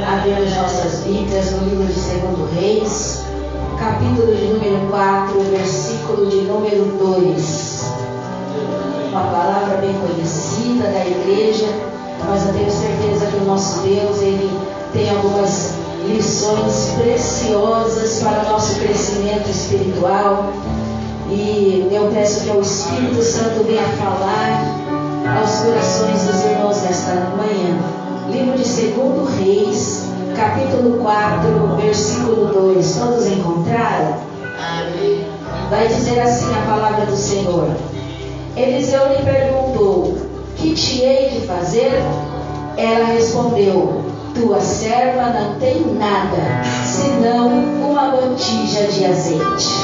Abrimos nossas Bíblias no livro de 2 Reis, capítulo de número 4, versículo de número 2. Uma palavra bem conhecida da igreja, mas eu tenho certeza que o nosso Deus, Ele tem algumas lições preciosas para o nosso crescimento espiritual. E eu peço que o Espírito Santo venha falar aos corações dos irmãos nesta manhã. Livro de 2 Reis, capítulo 4, versículo 2. Todos encontraram? Amém. Vai dizer assim a palavra do Senhor. Eliseu lhe perguntou: que te hei de fazer? Ela respondeu: tua serva não tem nada, senão uma botija de azeite.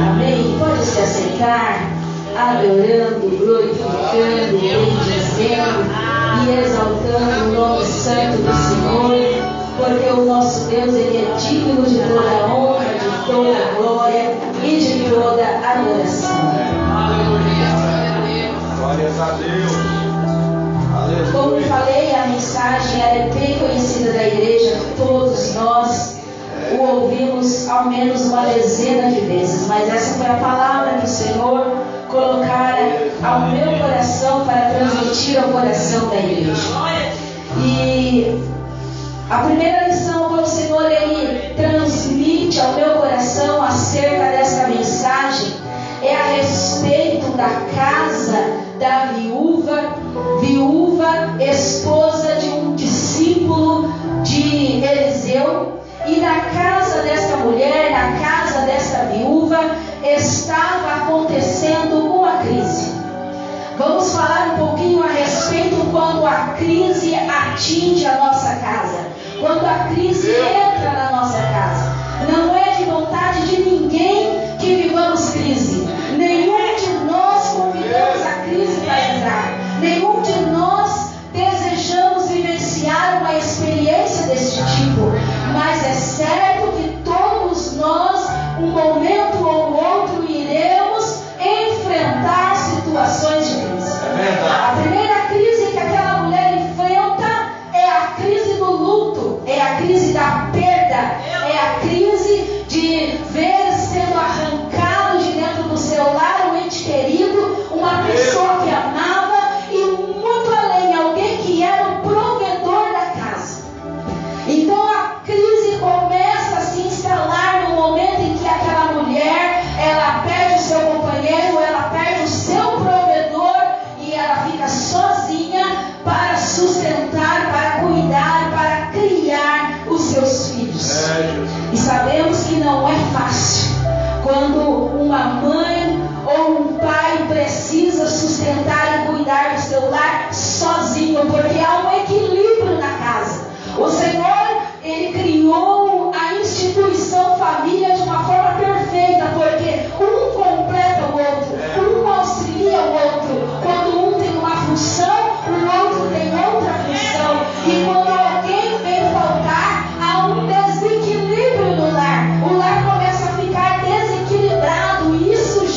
Amém? Pode se aceitar, adorando, glorificando, bendizendo e exaltando o nome santo do Senhor, porque o nosso Deus, Ele é digno de toda a honra, de toda a glória e de toda a adoração. Glórias a Deus. Como falei, a mensagem é bem conhecida da igreja, todos nós o ouvimos ao menos uma dezena de vezes, mas essa foi a palavra que o Senhor colocara ao meu coração para transmitir ao coração da igreja. E a primeira lição que o Senhor Ele transmite ao meu coração acerca dessa mensagem é a respeito da casa da viúva, esposa de um discípulo de Eliseu. E na casa desta mulher, na casa desta viúva, estava acontecendo uma crise. Vamos falar um pouquinho a respeito quando a crise atinge a nossa casa, quando a crise entra na nossa casa. Não é de vontade de ninguém que vivamos crise. Nenhum de nós convidamos a crise para entrar. Nenhum de nós desejamos vivenciar uma experiência deste tipo. Mas é certo que todos nós, um momento ou outro, iremos enfrentar situações de crise. A primeira crise que aquela mulher enfrenta é a crise do luto, é a crise da perda, é a crise de ver sendo arrancado de dentro do seu lar um ente querido, uma pessoa que amava e muito além, alguém que era o provedor da casa. Então a crise começa a se instalar no momento em que aquela mulher, ela perde o seu companheiro, ela perde o seu provedor e ela fica sozinha para sustentar, para cuidar, para criar os seus filhos. E sabemos que não é fácil quando uma mãe ou um pai precisa sustentar e cuidar do seu lar sozinho, porque há um equilíbrio na casa. O Senhor, Ele criou a instituição família de uma forma perfeita, porque um completa o outro, um auxilia o outro. Quando um tem uma função, o outro tem outra função. E quando alguém vem faltar, há um desequilíbrio no lar. O lar começa a ficar desequilibrado e isso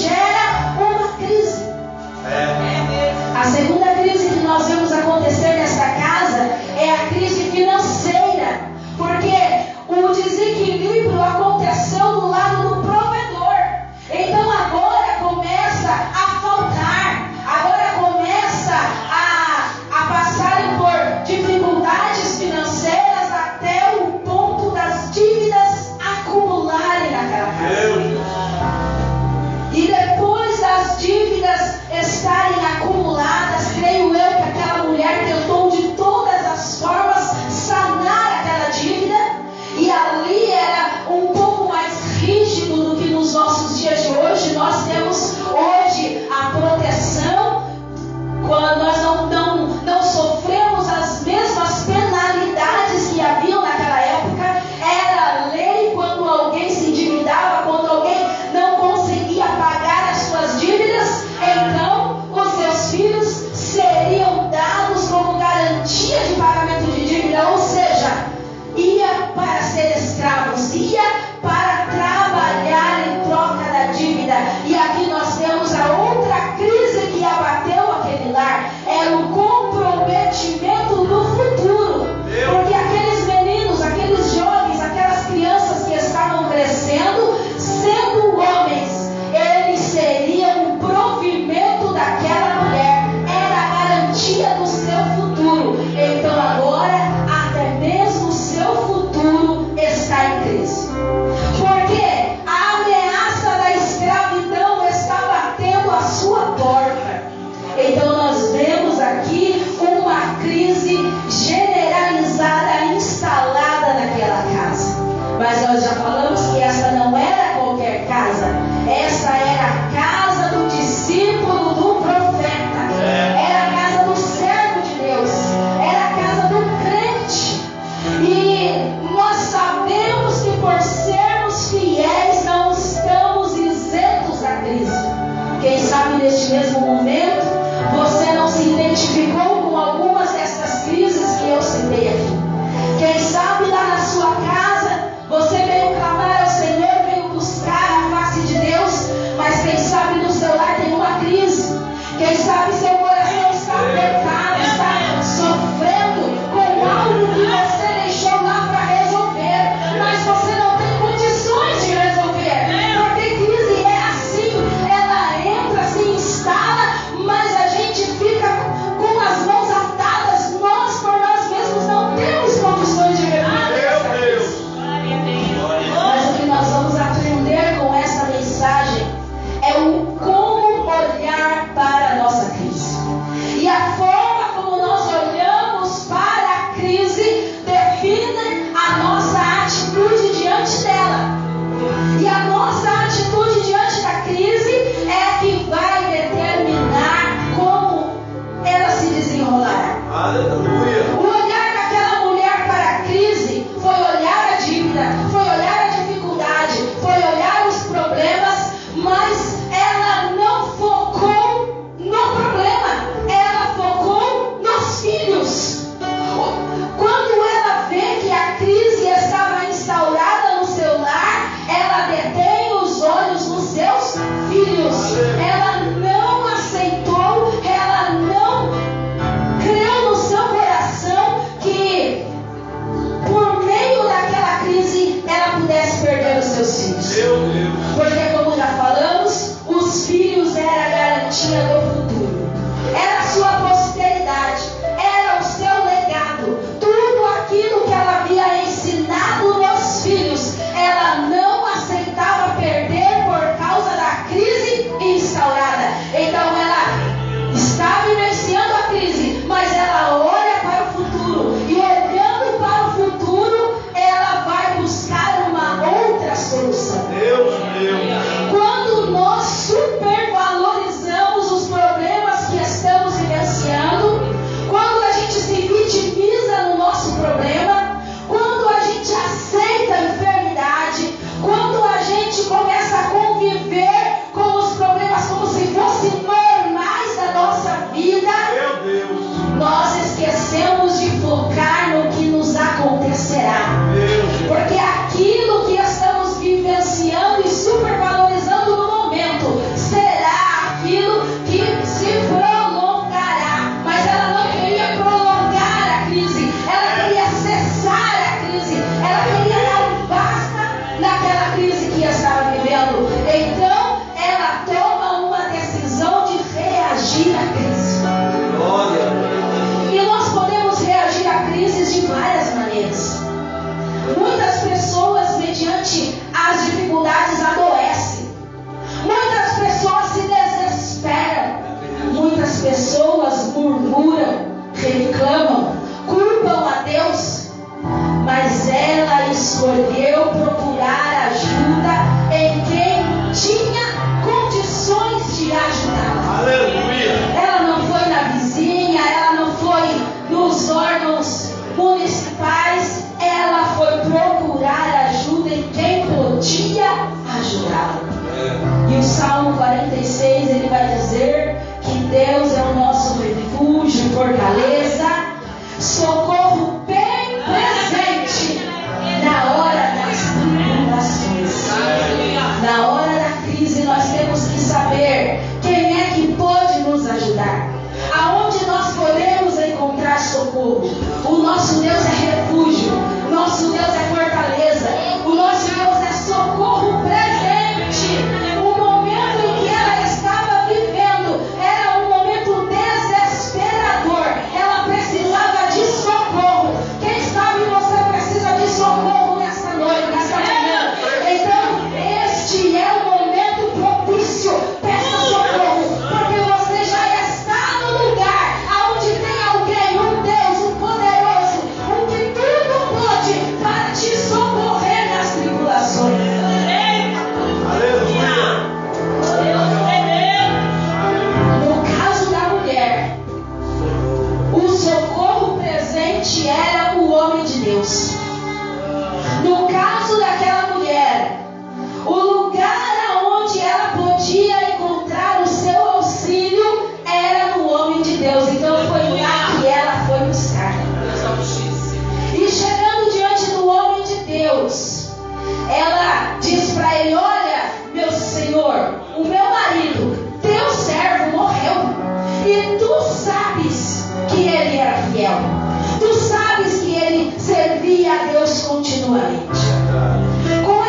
escolheu procurar ajuda em quem tinha condições de ajudá-la. Aleluia. Ela não foi na vizinha, ela não foi nos órgãos municipais, ela foi procurar ajuda em quem podia ajudá-la. E o Salmo 46 ele vai dizer que Deus é o nosso refúgio e fortaleza, socorro bem presente na hora das tribulações. Na hora da crise nós temos que saber quem é que pode nos ajudar, aonde nós podemos encontrar socorro. O nosso Deus é refúgio, nosso Deus é fortaleza, o nosso Deus é socorro presente. O momento em que ela estava vivendo era um momento desesperador, ela precisava de socorro. Quem sabe você precisa de socorro nesta noite, nesta manhã. Então este é o momento propício. Peça socorro, porque você já está no lugar onde tem alguém, um Deus, um poderoso, um que tudo pode para te socorrer nas tribulações. No caso da mulher, o socorro presente era o homem de Deus. No caso daquela mulher, o lugar aonde ela podia encontrar o seu auxílio era no homem de Deus. Então foi lá que ela foi buscar. E chegando diante do homem de Deus, ela diz para ele: olha, meu senhor, o meu marido, teu servo morreu, e tu sabes que ele era fiel, tu sabes que ele servia a Deus continuamente. Com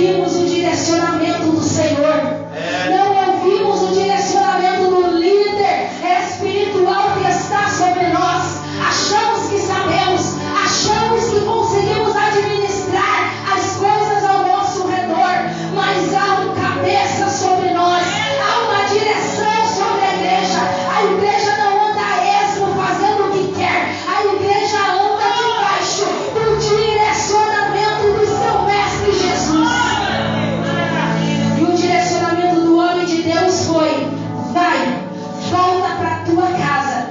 ouvimos o direcionamento do Senhor. Não ouvimos o direcionamento do líder espiritual que está sobre nós. Achamos que sabemos, achamos que conseguimos administrar as coisas ao nosso redor, mas há um cabeça sobre nós, há uma direção sobre a igreja. A igreja não anda a esmo fazendo o que quer, a igreja anda debaixo do direcionamento do seu mestre Jesus. E o direcionamento do homem de Deus foi: vai, volta para a tua casa.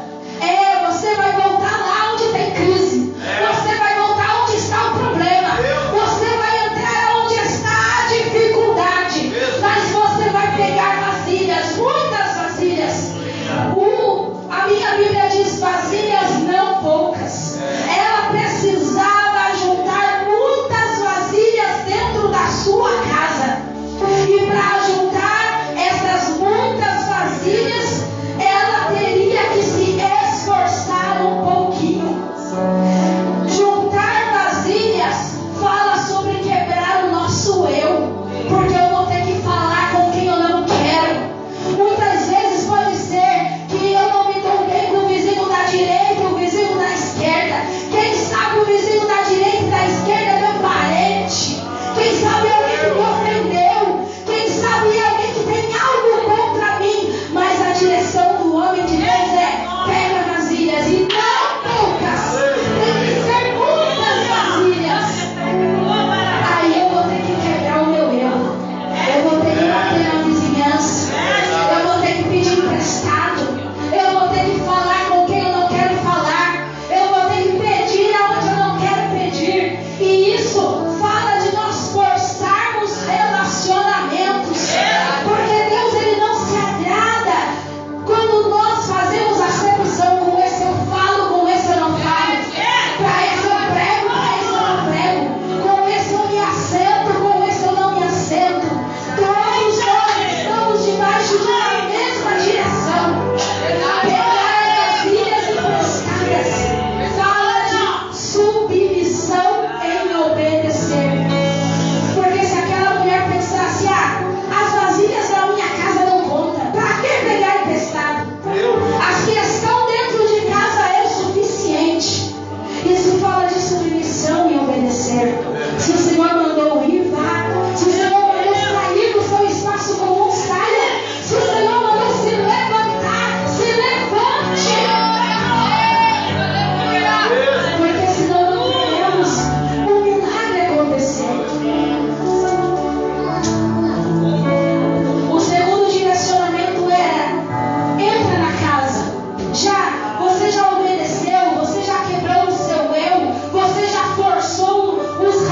Você vai voltar lá onde tem crise, você vai voltar onde está o problema, você vai entrar onde está a dificuldade, mas você vai pegar vasilhas, muitas vasilhas. A minha Bíblia diz vasilhas, não poucas. Ela precisava juntar muitas vasilhas dentro da sua casa, e para juntar essas muitas vasilhas, ela teria que se esforçar um pouquinho. Juntar vasilhas fala sobre quebrar o nosso eu, porque eu vou ter que falar com quem eu não quero. Muitas vezes pode ser que eu não me dou bem com o vizinho da direita e o vizinho da esquerda. Quem sabe o vizinho da direita e da esquerda é meu parente. Quem sabe é alguém que me ofendeu. Quem sabe é alguém que tem algo contra mim. Mas a direção do homem de Deus é: pega vasilhas, e não poucas. Tem que ser muitas vasilhas. Aí eu vou ter que quebrar o meu eu. Eu vou ter que bater na vizinhança. Eu vou ter que pedir emprestado. Eu vou ter que falar com quem eu não quero falar. Eu vou ter que pedir aonde eu não quero pedir. E isso fala de nós forçarmos relacionamentos. Porque Deus, Ele não se agrada quando nós fazemos acepção: com esse eu falo, com esse eu não falo. Para esse eu prego, para esse eu não prego. Com esse eu me assento, com esse eu não me assento. Todos nós estamos debaixo de uma mesma direção. Pegar vasilhas emprestadas fala de submissão em obedecer. Porque se aquela mulher pensasse: as vasilhas da minha casa não contam, para que pegar emprestado? As que estão dentro de casa é o suficiente. Isso fala de submissão e obedecer. Se o Senhor mandou ir, vá. Se o Senhor mandou sair do seu espaço comum, saia. Se o Senhor mandou se levantar, se levante. Porque senão não veremos um milagre acontecer. O segundo direcionamento era: entra na casa. Você já obedeceu, você já quebrou o seu eu, você já forçou os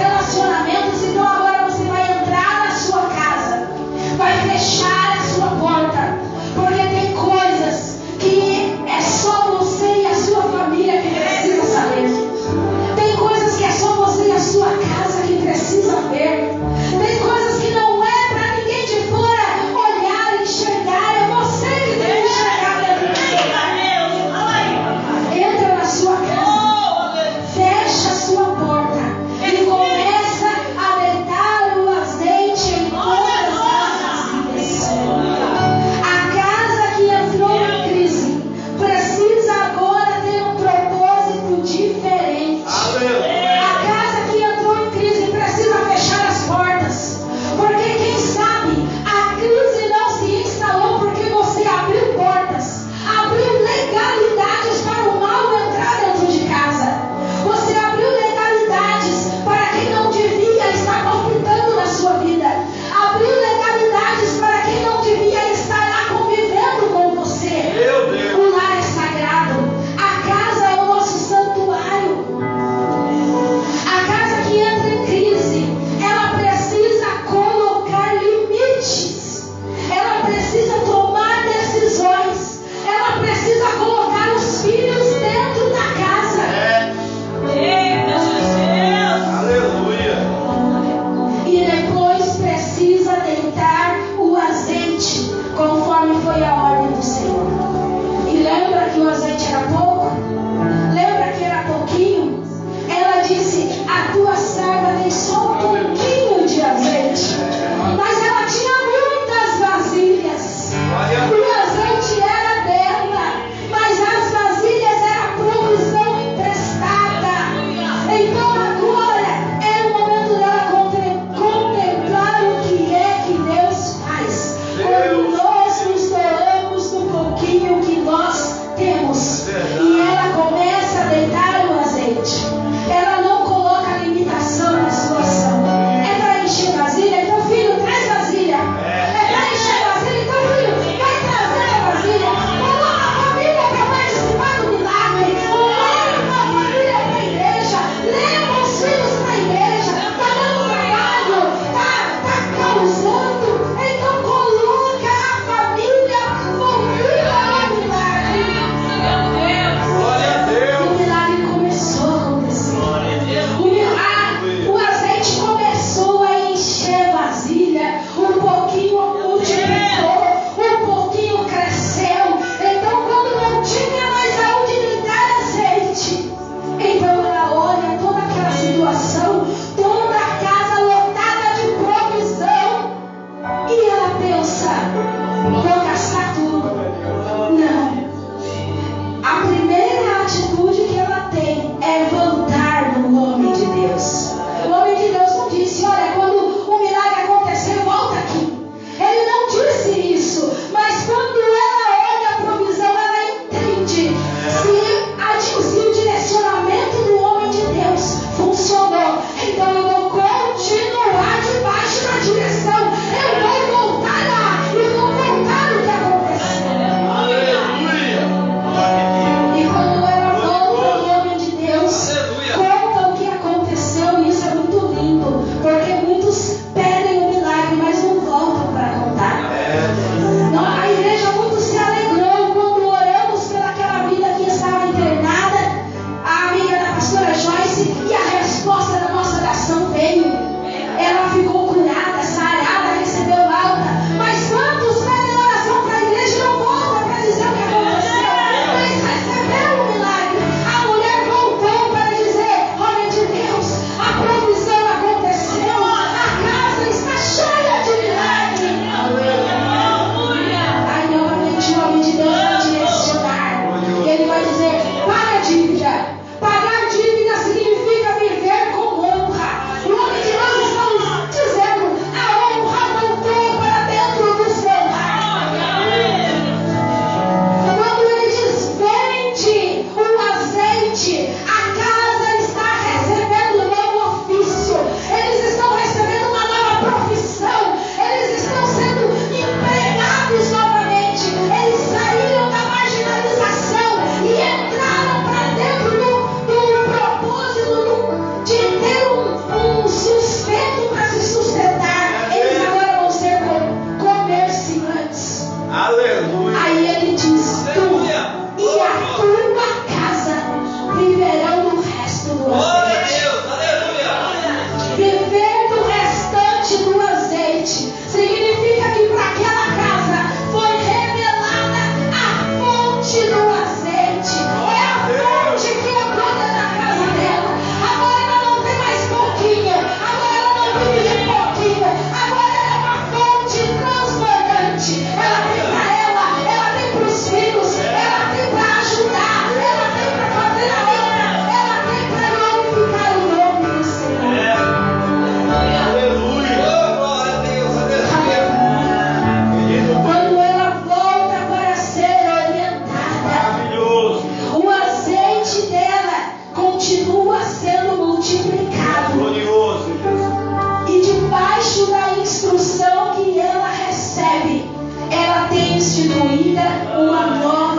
continua sendo multiplicado. Glorioso, Jesus. E debaixo da instrução que ela recebe, ela tem instituída uma nova